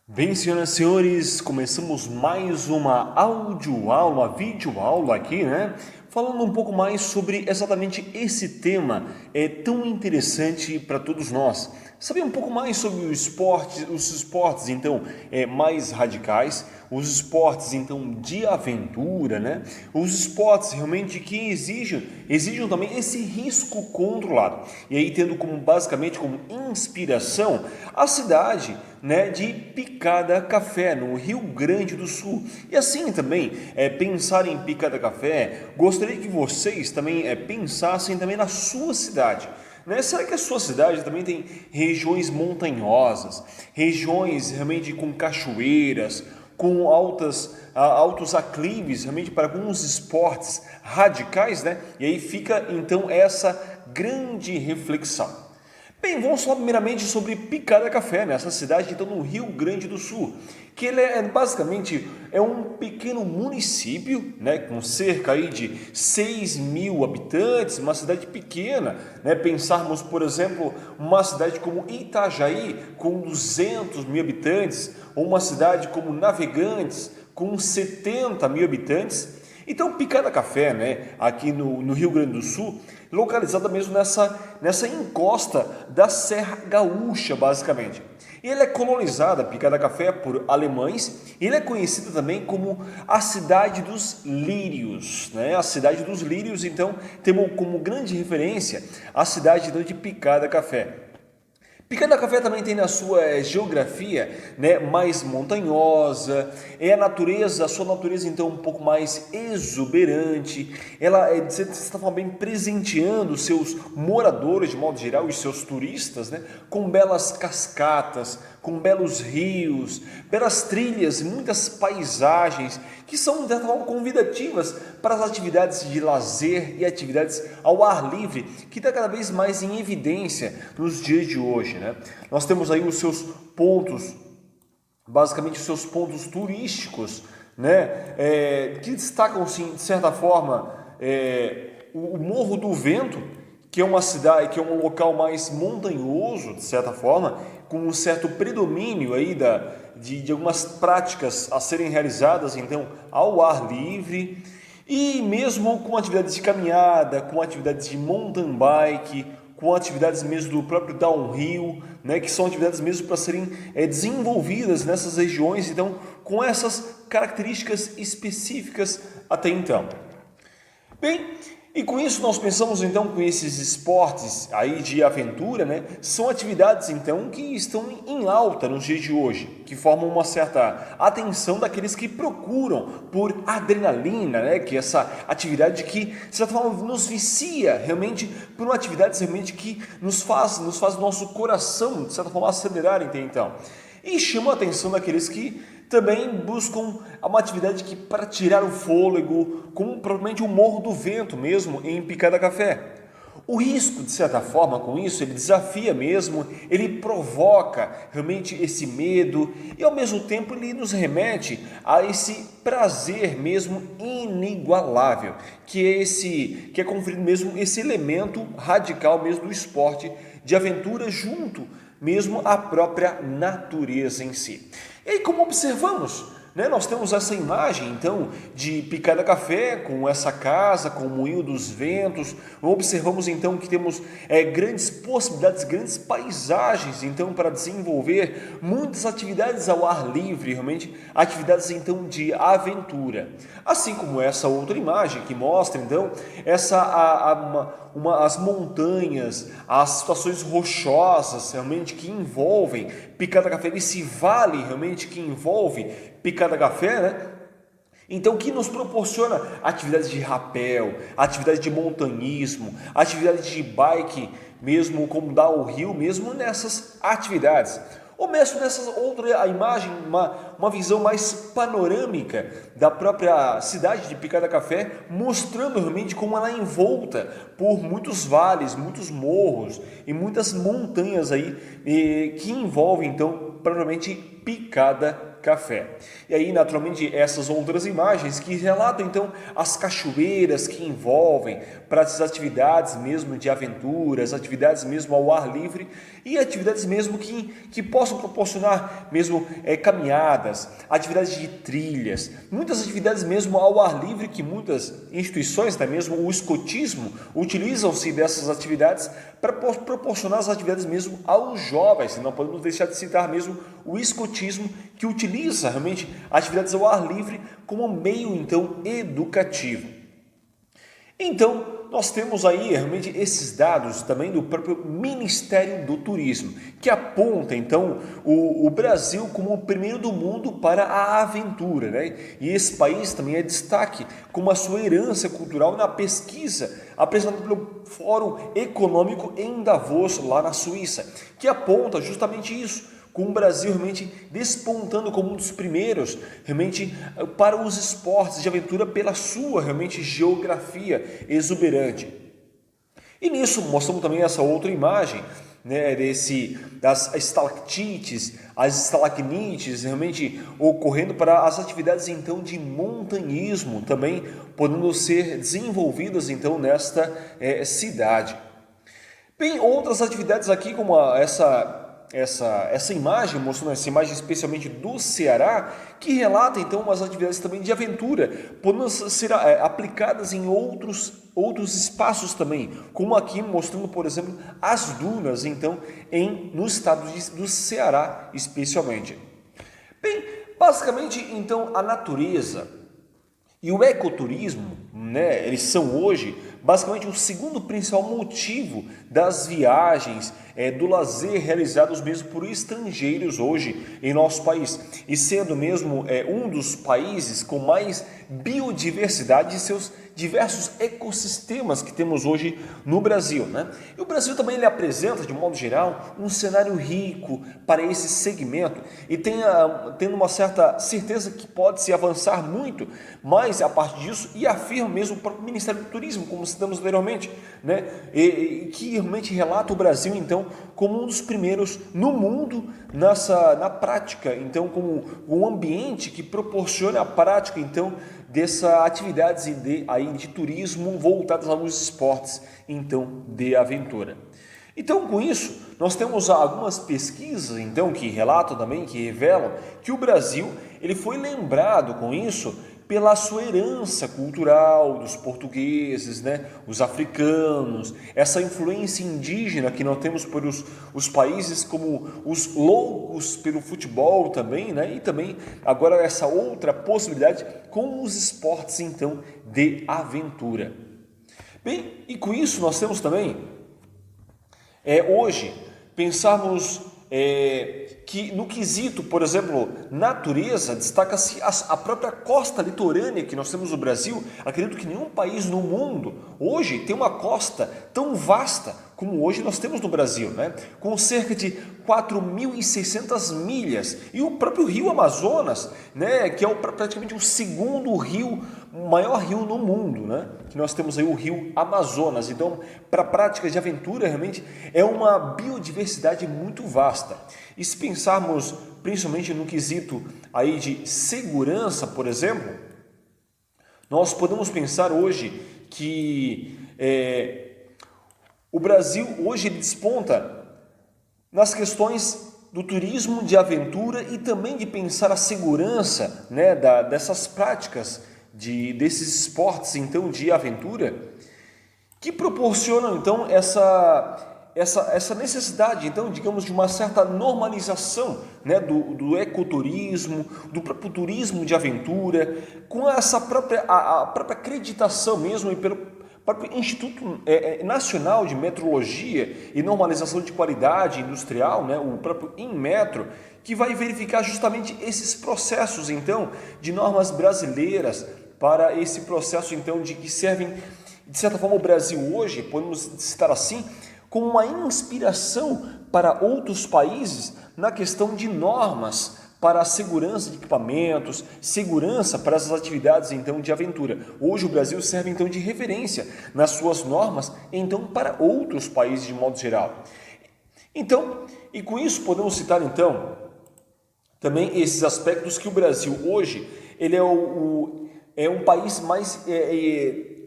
Bem, senhoras e senhores, começamos mais uma audioaula, uma videoaula aqui, né? Falando um pouco mais sobre exatamente esse tema tão interessante para todos nós. Saber um pouco mais sobre o esporte, os esportes, então, mais radicais, os esportes, então, de aventura, né? Os esportes realmente que exigem também esse risco controlado. E aí tendo como, basicamente, como inspiração a cidade, né, de Picada Café, no Rio Grande do Sul. E assim também, pensar em Picada Café, gostaria que vocês também pensassem também na sua cidade. Né? Será que a sua cidade também tem regiões montanhosas, regiões realmente com cachoeiras, com altos aclives, realmente para alguns esportes radicais, né? E aí fica então essa grande reflexão. Bem, vamos falar primeiramente sobre Picada Café, nessa cidade então no Rio Grande do Sul, que ele basicamente um pequeno município, né, com cerca aí de 6.000 habitantes, uma cidade pequena, né, pensarmos, por exemplo, uma cidade como Itajaí, com 200.000 habitantes, ou uma cidade como Navegantes, com 70.000 habitantes. Então, Picada Café, né, aqui no Rio Grande do Sul, localizada mesmo nessa encosta da Serra Gaúcha, basicamente. E ele é colonizada, Picada Café, por alemães, e ele é conhecido também como a Cidade dos Lírios, né? A Cidade dos Lírios, então, temos como grande referência a cidade então, de Picada Café. Picada Café também tem na sua geografia, né, mais montanhosa, a sua natureza então um pouco mais exuberante, ela de certa forma bem presenteando os seus moradores de modo geral, os seus turistas, né, com belas cascatas, com belos rios, belas trilhas, muitas paisagens que são de certa forma convidativas para as atividades de lazer e atividades ao ar livre, que está cada vez mais em evidência nos dias de hoje. Né? Nós temos aí os seus pontos, basicamente os seus pontos turísticos, né? Que destacam, sim, de certa forma, o Morro do Vento, que é uma cidade, que é um local mais montanhoso, de certa forma, com um certo predomínio aí de algumas práticas a serem realizadas, então, ao ar livre, e mesmo com atividades de caminhada, com atividades de mountain bike, com atividades mesmo do próprio downhill, né, que são atividades mesmo para serem desenvolvidas nessas regiões, então, com essas características específicas até então. Bem, e com isso nós pensamos então com esses esportes aí de aventura, né? São atividades então que estão em alta nos dias de hoje, que formam uma certa atenção daqueles que procuram por adrenalina, né? Que é essa atividade que de certa forma nos vicia realmente por uma atividade realmente que nos faz o nosso coração de certa forma acelerar então. E chama a atenção daqueles que também buscam uma atividade que para tirar o fôlego, como provavelmente o Morro do Vento mesmo em Picada Café. O risco, de certa forma, com isso, ele desafia mesmo, ele provoca realmente esse medo e ao mesmo tempo ele nos remete a esse prazer mesmo inigualável, que é conferido mesmo esse elemento radical mesmo do esporte de aventura junto mesmo à própria natureza em si. E aí, como observamos, né, nós temos essa imagem, então, de Picada Café, com essa casa, com o Moinho dos Ventos. Observamos, então, que temos grandes possibilidades, grandes paisagens, então, para desenvolver muitas atividades ao ar livre, realmente, atividades, então, de aventura. Assim como essa outra imagem que mostra, então, as montanhas, as situações rochosas, realmente, que envolvem Picada Café, esse vale, realmente, que envolve Picada Café, né? Então, que nos proporciona atividades de rapel, atividades de montanhismo, atividades de bike, mesmo como downhill, mesmo nessas atividades. Ou mesmo nessa outra imagem, uma visão mais panorâmica da própria cidade de Picada Café, mostrando realmente como ela é envolta por muitos vales, muitos morros e muitas montanhas aí, que envolvem então provavelmente Picada Café. E aí, naturalmente, essas outras imagens que relatam então as cachoeiras que envolvem para essas atividades mesmo de aventuras, atividades mesmo ao ar livre e atividades mesmo que possam proporcionar mesmo caminhadas, atividades de trilhas, muitas atividades mesmo ao ar livre que muitas instituições, até mesmo o escotismo, utilizam-se dessas atividades para proporcionar as atividades mesmo aos jovens. Não podemos deixar de citar mesmo o escotismo, que utiliza realmente atividades ao ar livre como meio então educativo. Então, nós temos aí realmente esses dados também do próprio Ministério do Turismo, que aponta então o Brasil como o primeiro do mundo para a aventura, né? E esse país também é destaque com a sua herança cultural na pesquisa apresentada pelo Fórum Econômico em Davos, lá na Suíça, que aponta justamente isso, com o Brasil realmente despontando como um dos primeiros realmente para os esportes de aventura pela sua realmente geografia exuberante. E nisso mostramos também essa outra imagem, né, das estalactites, as estalagnites realmente ocorrendo para as atividades então de montanhismo também podendo ser desenvolvidas então nesta cidade. Bem, outras atividades aqui como essa imagem, mostrando essa imagem especialmente do Ceará, que relata então umas atividades também de aventura, podendo ser aplicadas em outros espaços também, como aqui mostrando, por exemplo, as dunas então no estado do Ceará especialmente. Bem, basicamente então a natureza e o ecoturismo, né, eles são hoje basicamente o segundo principal motivo das viagens, do lazer realizados mesmo por estrangeiros hoje em nosso país, e sendo mesmo um dos países com mais biodiversidade e seus diversos ecossistemas que temos hoje no Brasil, né? E o Brasil também ele apresenta, de modo geral, um cenário rico para esse segmento e tendo uma certa certeza que pode-se avançar muito mais a partir disso, e afirma mesmo o próprio Ministério do Turismo, como citamos anteriormente, né? E que realmente relata o Brasil, então, como um dos primeiros no mundo na prática, então, como um ambiente que proporciona a prática, então, dessas atividades de turismo voltadas aos esportes, então, de aventura. Então, com isso, nós temos algumas pesquisas, então, que relatam também, que revelam que o Brasil ele foi lembrado com isso pela sua herança cultural dos portugueses, né, os africanos, essa influência indígena que nós temos por os países como os loucos pelo futebol também, né, e também agora essa outra possibilidade com os esportes então de aventura. Bem, e com isso nós temos também hoje pensarmos que no quesito, por exemplo, natureza, destaca-se a própria costa litorânea que nós temos no Brasil. Acredito que nenhum país no mundo hoje tem uma costa tão vasta como hoje nós temos no Brasil, né? Com cerca de 4.600 milhas, e o próprio rio Amazonas, né? Que é praticamente o segundo maior rio no mundo, né? Que nós temos aí o rio Amazonas. Então, para a prática de aventura, realmente é uma biodiversidade muito vasta. E se pensarmos principalmente no quesito aí de segurança, por exemplo, nós podemos pensar hoje que o Brasil hoje ele desponta nas questões do turismo de aventura e também de pensar a segurança, né, dessas práticas desses esportes então de aventura, que proporcionam então essa necessidade, então, digamos, de uma certa normalização, né, do ecoturismo, do próprio turismo de aventura, com essa a própria acreditação mesmo e pelo próprio Instituto Nacional de Metrologia e Normalização de Qualidade Industrial, né, o próprio Inmetro, que vai verificar justamente esses processos, então, de normas brasileiras para esse processo, então, de que servem, de certa forma, o Brasil hoje, podemos citar assim, como uma inspiração para outros países na questão de normas para a segurança de equipamentos, segurança para essas atividades então de aventura. Hoje o Brasil serve então de referência nas suas normas então para outros países de modo geral. Então, e com isso podemos citar então também esses aspectos que o Brasil hoje ele é um país mais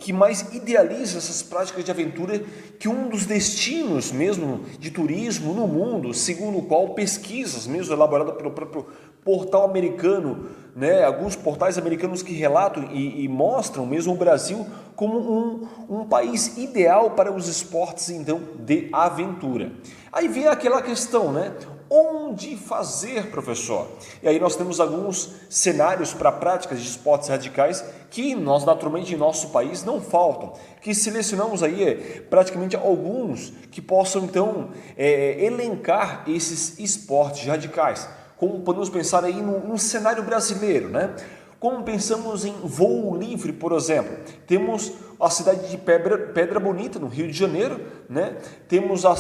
que mais idealiza essas práticas de aventura, que um dos destinos mesmo de turismo no mundo, segundo o qual pesquisas mesmo elaboradas pelo próprio portal americano, né, alguns portais americanos que relatam e mostram mesmo o Brasil como um país ideal para os esportes então de aventura. Aí vem aquela questão, né? Onde fazer, professor? E aí nós temos alguns cenários para práticas de esportes radicais que nós naturalmente em nosso país não faltam, que selecionamos aí praticamente alguns que possam então elencar esses esportes radicais. Como podemos pensar aí num cenário brasileiro, né? Como pensamos em voo livre, por exemplo, temos a cidade de Pedra Bonita, no Rio de Janeiro, né? Temos a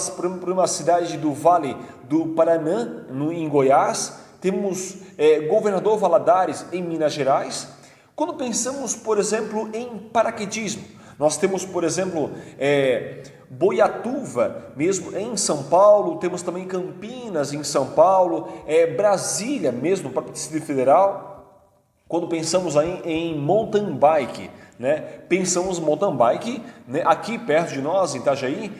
cidade do Vale do Paraná, em Goiás, temos Governador Valadares, em Minas Gerais. Quando pensamos, por exemplo, em paraquedismo, nós temos, por exemplo, Boiatuva, mesmo em São Paulo, temos também Campinas, em São Paulo, Brasília, mesmo no próprio Distrito Federal. Quando pensamos aí em mountain bike, né? Pensamos mountain bike, né? Aqui perto de nós, em Itajaí,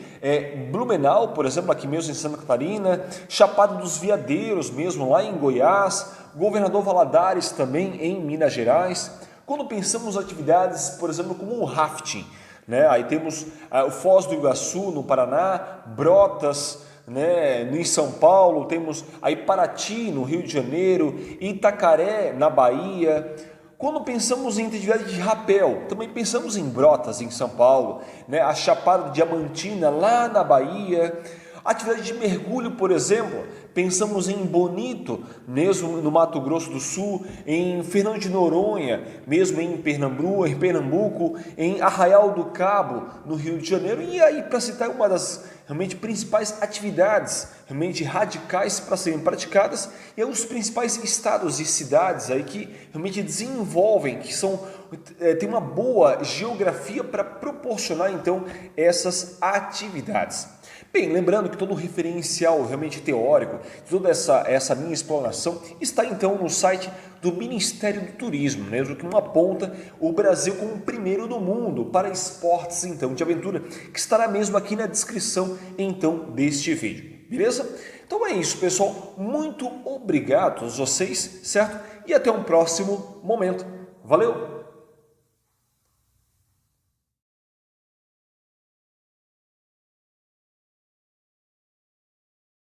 Blumenau, por exemplo, aqui mesmo em Santa Catarina, Chapada dos Veadeiros mesmo, lá em Goiás, Governador Valadares também em Minas Gerais. Quando pensamos atividades, por exemplo, como o rafting, né? Aí temos o Foz do Iguaçu, no Paraná, Brotas, né, em São Paulo, temos aí Paraty, no Rio de Janeiro, Itacaré, na Bahia. Quando pensamos em atividade de rapel, também pensamos em Brotas, em São Paulo, né, a Chapada Diamantina, lá na Bahia. Atividade de mergulho, por exemplo, pensamos em Bonito, mesmo no Mato Grosso do Sul, em Fernando de Noronha, mesmo em Pernambuco, em Arraial do Cabo, no Rio de Janeiro. E aí, para citar uma das realmente principais atividades, realmente radicais para serem praticadas, e os principais estados e cidades aí que realmente desenvolvem, que tem uma boa geografia para proporcionar então essas atividades. Bem, lembrando que todo o referencial realmente teórico, toda essa minha explanação está então no site do Ministério do Turismo, mesmo que aponta o Brasil como o primeiro do mundo para esportes então de aventura, que estará mesmo aqui na descrição então deste vídeo, beleza? Então é isso, pessoal, muito obrigado a todos vocês, certo? E até um próximo momento. Valeu!